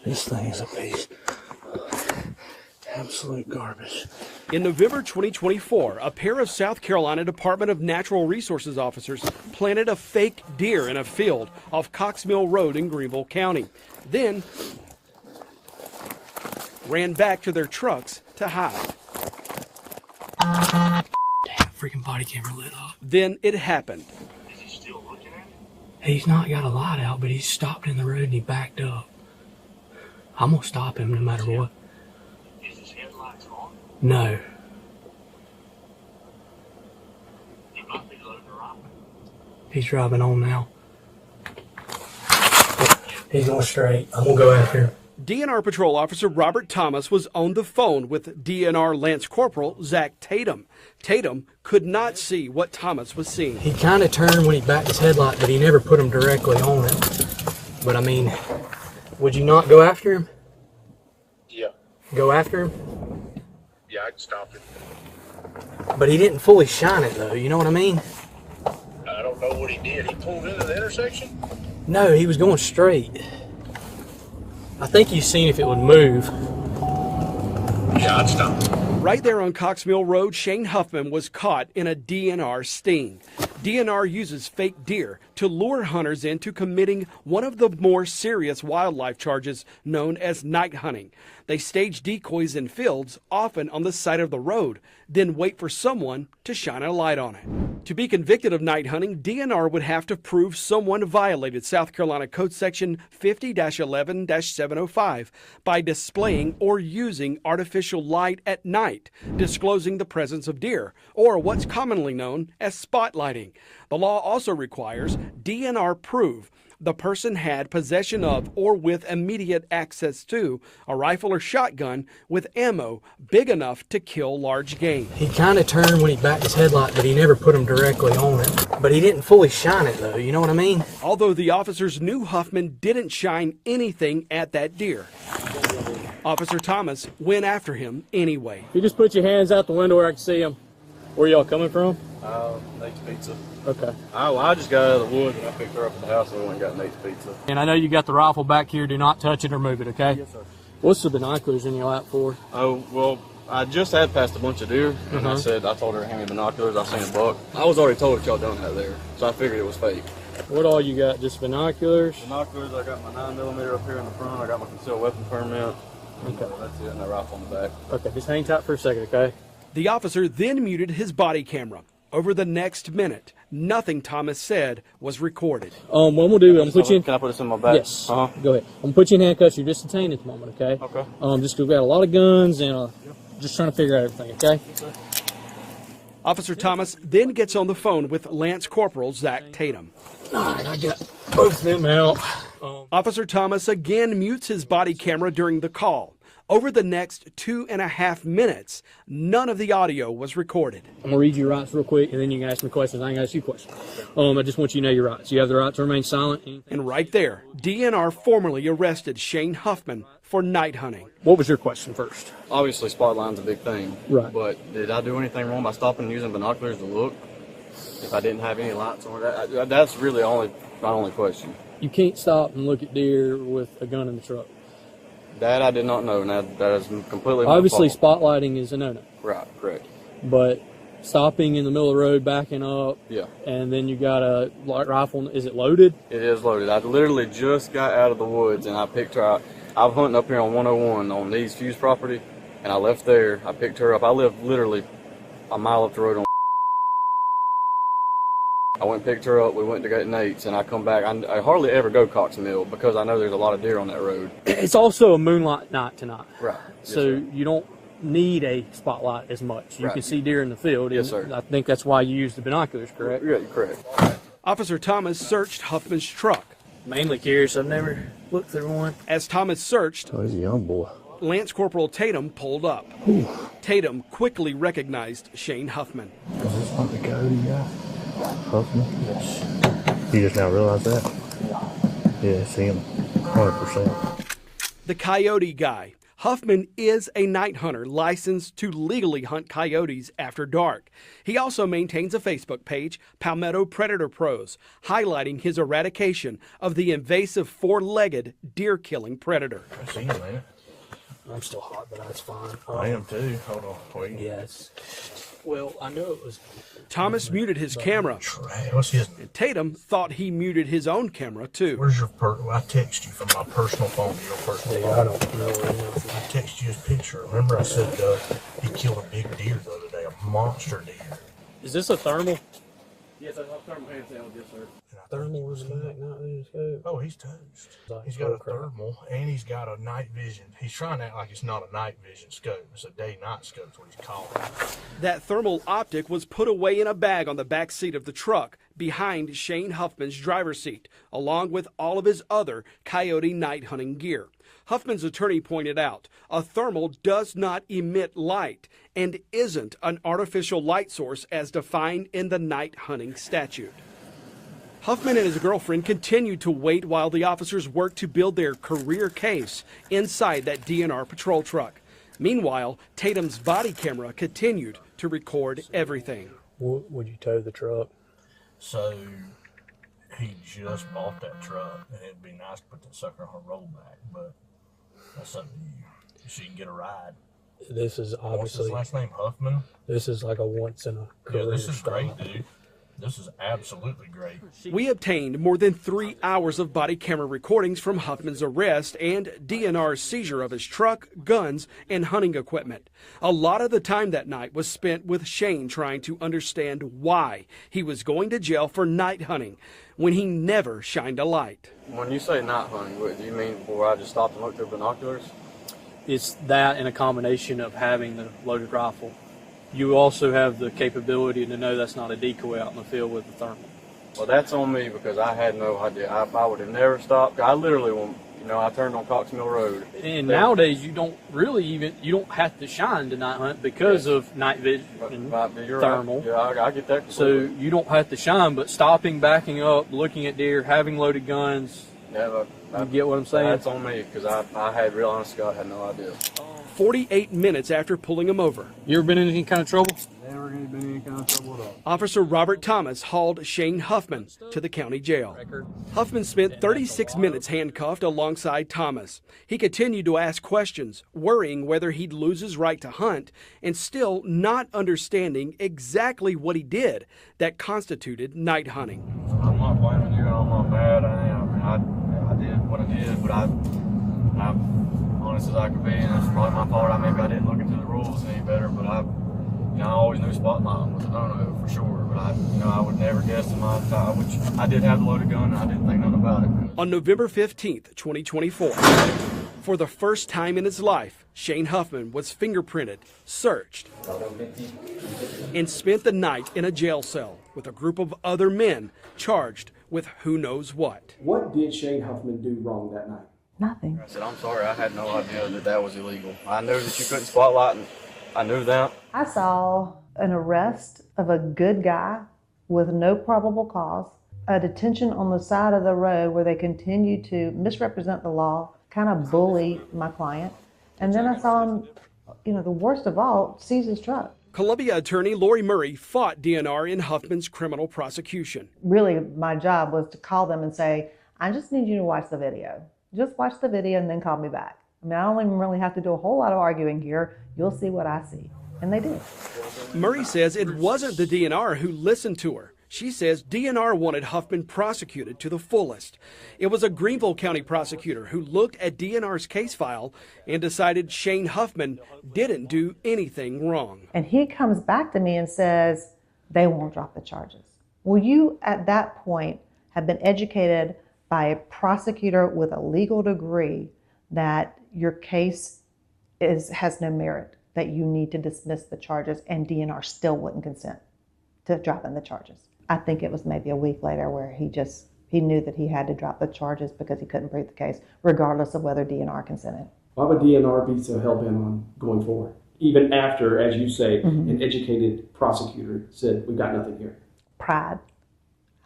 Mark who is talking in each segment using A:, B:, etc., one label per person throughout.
A: This thing is a piece of absolute garbage.
B: In November 2024, a pair of South Carolina Department of Natural Resources officers planted a fake deer in a field off Cox Mill Road in Greenville County. Then ran back to their trucks to hide.
A: Damn, freaking body camera lit up.
B: Then it happened.
C: Is he still looking at it?
A: He's not got a light out, but he's stopped in the road and he backed up. I'm gonna stop him no matter what.
C: Is his headlights on?
A: No.
C: He might be loading her up.
A: He's driving on now. He's going straight. I'm gonna go after him.
B: DNR Patrol Officer Robert Thomas was on the phone with DNR Lance Corporal Zach Tatum. Tatum could not see what Thomas was seeing.
A: He kind of turned when he backed his headlight, but he never put him directly on it. But I mean, would you not go after him?
C: Yeah.
A: Go after him?
C: Yeah, I can stop him.
A: But he didn't fully shine it though, you know what I mean?
C: I don't know what he did. He pulled into the intersection?
A: No, he was going straight. I think he's seen if it would move.
C: Yeah, I'd stop him.
B: Right there on Cox Mill Road, Shane Huffman was caught in a DNR sting. DNR uses fake deer to lure hunters into committing one of the more serious wildlife charges known as night hunting. They stage decoys in fields, often on the side of the road, then wait for someone to shine a light on it. To be convicted of night hunting, DNR would have to prove someone violated South Carolina Code Section 50-11-705 by displaying or using artificial light at night, disclosing the presence of deer, or what's commonly known as spotlighting. The law also requires DNR prove the person had possession of or with immediate access to a rifle or shotgun with ammo big enough to kill large game.
A: He kind of turned when he backed his headlight, but he never put him directly on it. But he didn't fully shine it though, you know what I mean?
B: Although the officers knew Huffman didn't shine anything at that deer, Officer Thomas went after him anyway.
D: You just put your hands out the window where I can see them. Where y'all coming from?
E: Nate's Pizza.
D: Okay.
E: I just got out of the woods and I picked her up at the house and we went and got Nate's Pizza.
D: And I know you got the rifle back here. Do not touch it or move it, okay?
E: Yes, sir.
D: What's the binoculars in your lap for?
E: Oh, well, I just had passed a bunch of deer and I told her to hand me binoculars. I seen a buck. I was already told that y'all done that there, so I figured it was fake.
D: What all you got? Just binoculars?
E: Binoculars, I got my 9mm up here in the front. I got my concealed weapon permit.
D: Okay.
E: That's it, and that rifle on the back.
D: Okay, just hang tight for a second, okay?
B: The officer then muted his body camera. Over the next minute, nothing Thomas said was recorded.
D: What we'll do, I'm gonna put you in.
E: Can I put this in my bag?
D: Yes. Go ahead. I'm gonna put you in handcuffs. You're just detained at the moment, okay?
E: Okay.
D: Just 'cause we've got a lot of guns and just trying to figure out everything, okay?
B: Officer Thomas then gets on the phone with Lance Corporal Zach Tatum.
D: All right, I got both of them out.
B: Officer Thomas again mutes his body camera during the call. Over the next 2.5 minutes, none of the audio was recorded.
D: I'm gonna read your rights real quick, and then you can ask me questions. I ain't gonna ask you questions. I just want you to know your rights. You have the right to remain silent.
B: And right there, DNR formally arrested Shane Huffman for night hunting.
D: What was your question first?
E: Obviously, spotlight's a big thing.
D: Right.
E: But did I do anything wrong by stopping and using binoculars to look? If I didn't have any lights on, that's really my only question.
D: You can't stop and look at deer with a gun in the truck.
E: That I did not know, and that is completely my
D: Obviously,
E: fault.
D: spotlighting is a no-no.
E: Right, correct.
D: But stopping in the middle of the road, backing up,
E: Yeah.
D: and then you got a light rifle. Is it loaded?
E: It is loaded. I literally just got out of the woods, and I picked her up. I'm hunting up here on 101 on Nee's Fuse property, and I left there. I picked her up. I live literally a mile up the road on. I went and picked her up. We went to get Nate's, and I come back. I hardly ever go Cox Mill because I know there's a lot of deer on that road.
D: It's also a moonlight night tonight.
E: Right.
D: So
E: Yes,
D: you don't need a spotlight as much. You
E: Right.
D: can see deer in the field.
E: Yes,
D: and
E: sir.
D: I think that's why you use the binoculars, correct?
E: Yeah, correct.
B: Officer Thomas searched Huffman's truck.
D: Mainly curious. I've never looked through one.
B: As Thomas searched,
A: Oh, he's a young boy.
B: Lance Corporal Tatum pulled up. Tatum quickly recognized Shane Huffman.
A: Is this not the Cody guy? Huffman? Yes. You just now realize that? Yeah, see him. 100%.
B: The Coyote guy. Huffman is a night hunter licensed to legally hunt coyotes after dark. He also maintains a Facebook page, Palmetto Predator Pros, highlighting his eradication of the invasive four-legged deer-killing predator.
C: I seen him, man.
A: I'm still hot, but that's fine.
C: I am too. Hold on, wait.
A: Yes. Well, I know it was.
B: Thomas muted his camera.
C: What's his?
B: And Tatum thought he muted his own camera too.
C: Where's your I text you from my personal phone to your personal phone.
A: I don't know.
C: I text you his picture. Remember I said he killed a big deer the other day, a monster deer.
D: Is this a thermal?
B: Yes, I have thermal handheld, yes, sir.
A: Thermal was back, not this.
C: Oh, he's toast. He's got a thermal and he's got a night vision. He's trying to act like it's not a night vision scope. It's a day-night scope. That's what he's calling it.
B: That thermal optic was put away in a bag on the back seat of the truck behind Shane Huffman's driver's seat, along with all of his other coyote night hunting gear. Huffman's attorney pointed out a thermal does not emit light and isn't an artificial light source as defined in the night hunting statute. Huffman and his girlfriend continued to wait while the officers worked to build their career case inside that DNR patrol truck. Meanwhile, Tatum's body camera continued to record everything.
A: Would you tow the truck?
C: So he just bought that truck, and it'd be nice to put that sucker on her rollback, but that's up to you. She can get a ride.
A: This is
C: What's
A: obviously.
C: his last name? Huffman?
A: This is like a once in a career.
C: Yeah, this is
A: stop.
C: great, dude. This is absolutely great.
B: We obtained more than 3 hours of body camera recordings from Huffman's arrest and DNR's seizure of his truck, guns, and hunting equipment. A lot of the time that night was spent with Shane trying to understand why he was going to jail for night hunting when he never shined a light.
E: When you say night hunting, what do you mean where I just stopped and looked through binoculars?
D: It's that and a combination of having the loaded rifle. You also have the capability to know that's not a decoy out in the field with the thermal.
E: Well, that's on me because I had no idea. I would have never stopped. I literally, I turned on Cox Mill Road.
D: And nowadays, you don't have to shine to night hunt because of night vision and
E: You're
D: thermal.
E: Right. Yeah, I get that completely.
D: So you don't have to shine, but stopping, backing up, looking at deer, having loaded guns,
E: Yeah,
D: you get what I'm saying?
E: That's on me because I had real honest to God, I had no idea.
B: 48 minutes after pulling him over,
D: You ever been in any kind of trouble?
E: Never been in any kind of trouble at all.
B: Officer Robert Thomas hauled Shane Huffman to the county jail. Huffman spent 36 minutes handcuffed alongside Thomas. He continued to ask questions, worrying whether he'd lose his right to hunt and still not understanding exactly what he did that constituted night hunting.
E: I'm not blaming you. I'm not mad. I did what I did, but I'm honest as I could be, and that's probably my fault. Maybe I didn't look into the rules any better, but I always knew spot mine was a no-no for sure. But I would never guess in my time, which I did have the loaded gun, and I didn't think nothing about it.
B: On November 15th, 2024, for the first time in his life, Shane Huffman was fingerprinted, searched, and spent the night in a jail cell with a group of other men charged with who knows what.
F: What did Shane Huffman do wrong that night?
G: Nothing.
E: I said, I'm sorry, I had no idea that was illegal. I knew that you couldn't spotlight, and I knew that.
G: I saw an arrest of a good guy with no probable cause, a detention on the side of the road where they continued to misrepresent the law, kind of bully my client. And then I saw him, the worst of all, seize his truck.
B: Columbia attorney Lori Murray fought DNR in Huffman's criminal prosecution.
G: Really, my job was to call them and say, I just need you to watch the video. Just watch the video and then call me back. I don't even really have to do a whole lot of arguing here. You'll see what I see. And they did.
B: Murray says it wasn't the DNR who listened to her. She says DNR wanted Huffman prosecuted to the fullest. It was a Greenville County prosecutor who looked at DNR's case file and decided Shane Huffman didn't do anything wrong.
G: And he comes back to me and says, they won't drop the charges. Well, you at that point have been educated by a prosecutor with a legal degree that your case has no merit, that you need to dismiss the charges, and DNR still wouldn't consent to dropping the charges. I think it was maybe a week later where he knew that he had to drop the charges because he couldn't prove the case, regardless of whether DNR consented.
F: Why would DNR be so hell-bent on going forward? Even after, as you say, an educated prosecutor said, we've got nothing here.
G: Pride.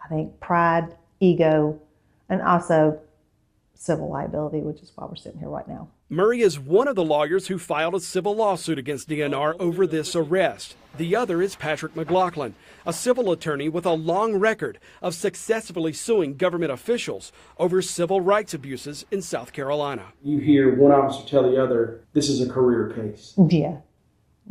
G: I think pride, ego, and also civil liability, which is why we're sitting here right now.
B: Murray is one of the lawyers who filed a civil lawsuit against DNR over this arrest. The other is Patrick McLaughlin, a civil attorney with a long record of successfully suing government officials over civil rights abuses in South Carolina.
F: You hear one officer tell the other, this is a career case.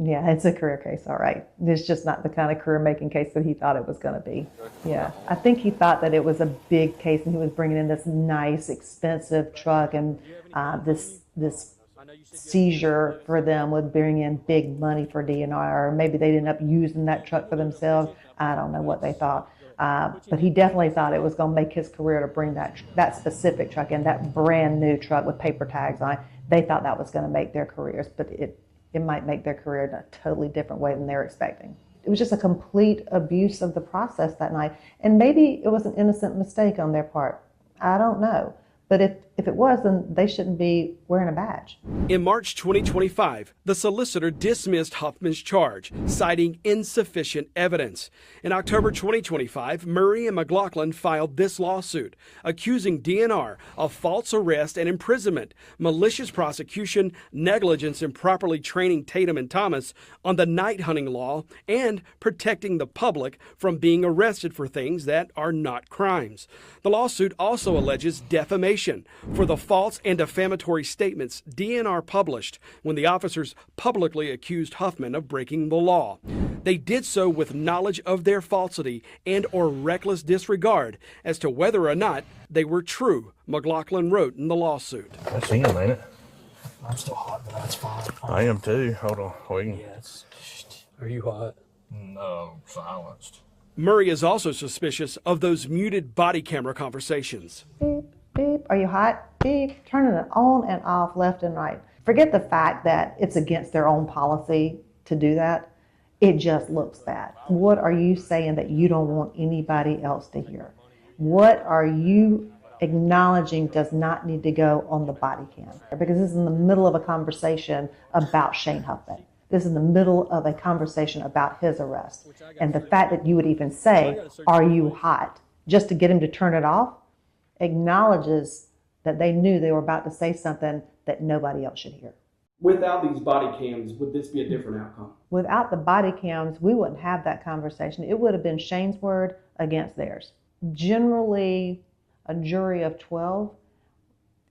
G: Yeah, it's a career case, all right. It's just not the kind of career-making case that he thought it was going to be. Yeah, I think he thought that it was a big case and he was bringing in this nice, expensive truck, and this seizure for them would bring in big money for DNR, or maybe they'd end up using that truck for themselves. I don't know what they thought. But he definitely thought it was going to make his career to bring that specific truck in, that brand new truck with paper tags on it. They thought that was going to make their careers, but it might make their career in a totally different way than they were expecting. It was just a complete abuse of the process that night. And maybe it was an innocent mistake on their part. I don't know. But if it was, then they shouldn't be wearing a badge.
B: In March 2025, the solicitor dismissed Huffman's charge, citing insufficient evidence. In October 2025, Murray and McLaughlin filed this lawsuit, accusing DNR of false arrest and imprisonment, malicious prosecution, negligence in properly training Tatum and Thomas on the night hunting law, and protecting the public from being arrested for things that are not crimes. The lawsuit also alleges defamation for the false and defamatory statements DNR published when the officers publicly accused Huffman of breaking the law. They did so with knowledge of their falsity and or reckless disregard as to whether or not they were true, McLaughlin wrote in the lawsuit.
C: That's him, ain't it?
A: I'm still hot, but that's fine.
C: I am too. Hold on. Wait.
A: Yes. Are you hot?
C: No, silenced.
B: Murray is also suspicious of those muted body camera conversations.
G: Beep, beep. Are you hot? Beep. Turning it on and off left and right. Forget the fact that it's against their own policy to do that. It just looks bad. What are you saying that you don't want anybody else to hear? What are you acknowledging does not need to go on the body cam? Because this is in the middle of a conversation about Shane Huffman. This is in the middle of a conversation about his arrest. And the fact that you would even say, are you hot, just to get him to turn it off, acknowledges that they knew they were about to say something that nobody else should hear.
F: Without these body cams, would this be a different outcome?
G: Without the body cams, we wouldn't have that conversation. It would have been Shane's word against theirs. Generally, a jury of 12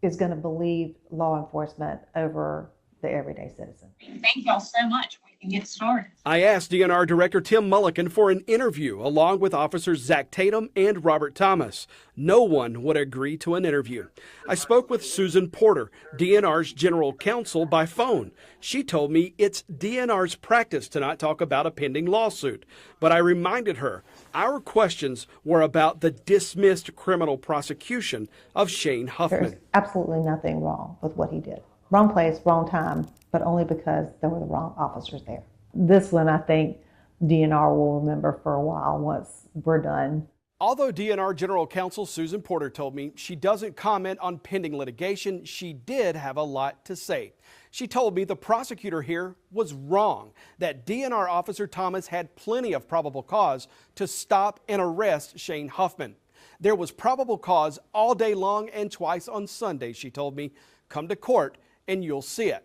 G: is going to believe law enforcement over the everyday citizen.
H: Thank y'all so much. We can get started.
B: I asked DNR Director Tim Mulliken for an interview along with officers Zach Tatum and Robert Thomas. No one would agree to an interview. I spoke with Susan Porter, DNR's general counsel, by phone. She told me it's DNR's practice to not talk about a pending lawsuit. But I reminded her our questions were about the dismissed criminal prosecution of Shane Huffman.
G: There's absolutely nothing wrong with what he did. Wrong place, wrong time, but only because there were the wrong officers there. This one, I think DNR will remember for a while once we're done.
B: Although DNR General Counsel Susan Porter told me she doesn't comment on pending litigation, she did have a lot to say. She told me the prosecutor here was wrong, that DNR Officer Thomas had plenty of probable cause to stop and arrest Shane Huffman. There was probable cause all day long and twice on Sunday, she told me. Come to court and you'll see it.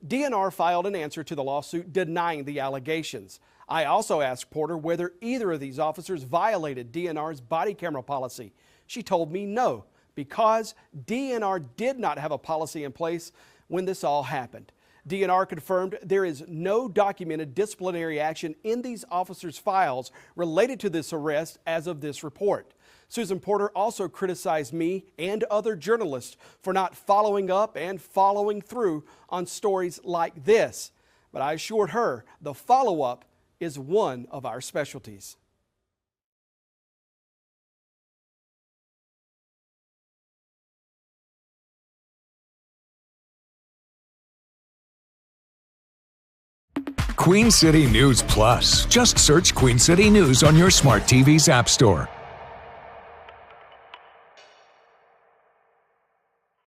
B: DNR filed an answer to the lawsuit denying the allegations. I also asked Porter whether either of these officers violated DNR's body camera policy. She told me no, because DNR did not have a policy in place when this all happened. DNR confirmed there is no documented disciplinary action in these officers' files related to this arrest as of this report. Susan Porter also criticized me and other journalists for not following up and following through on stories like this. But I assured her the follow-up is one of our specialties.
I: Queen City News Plus. Just search Queen City News on your smart TV's app store.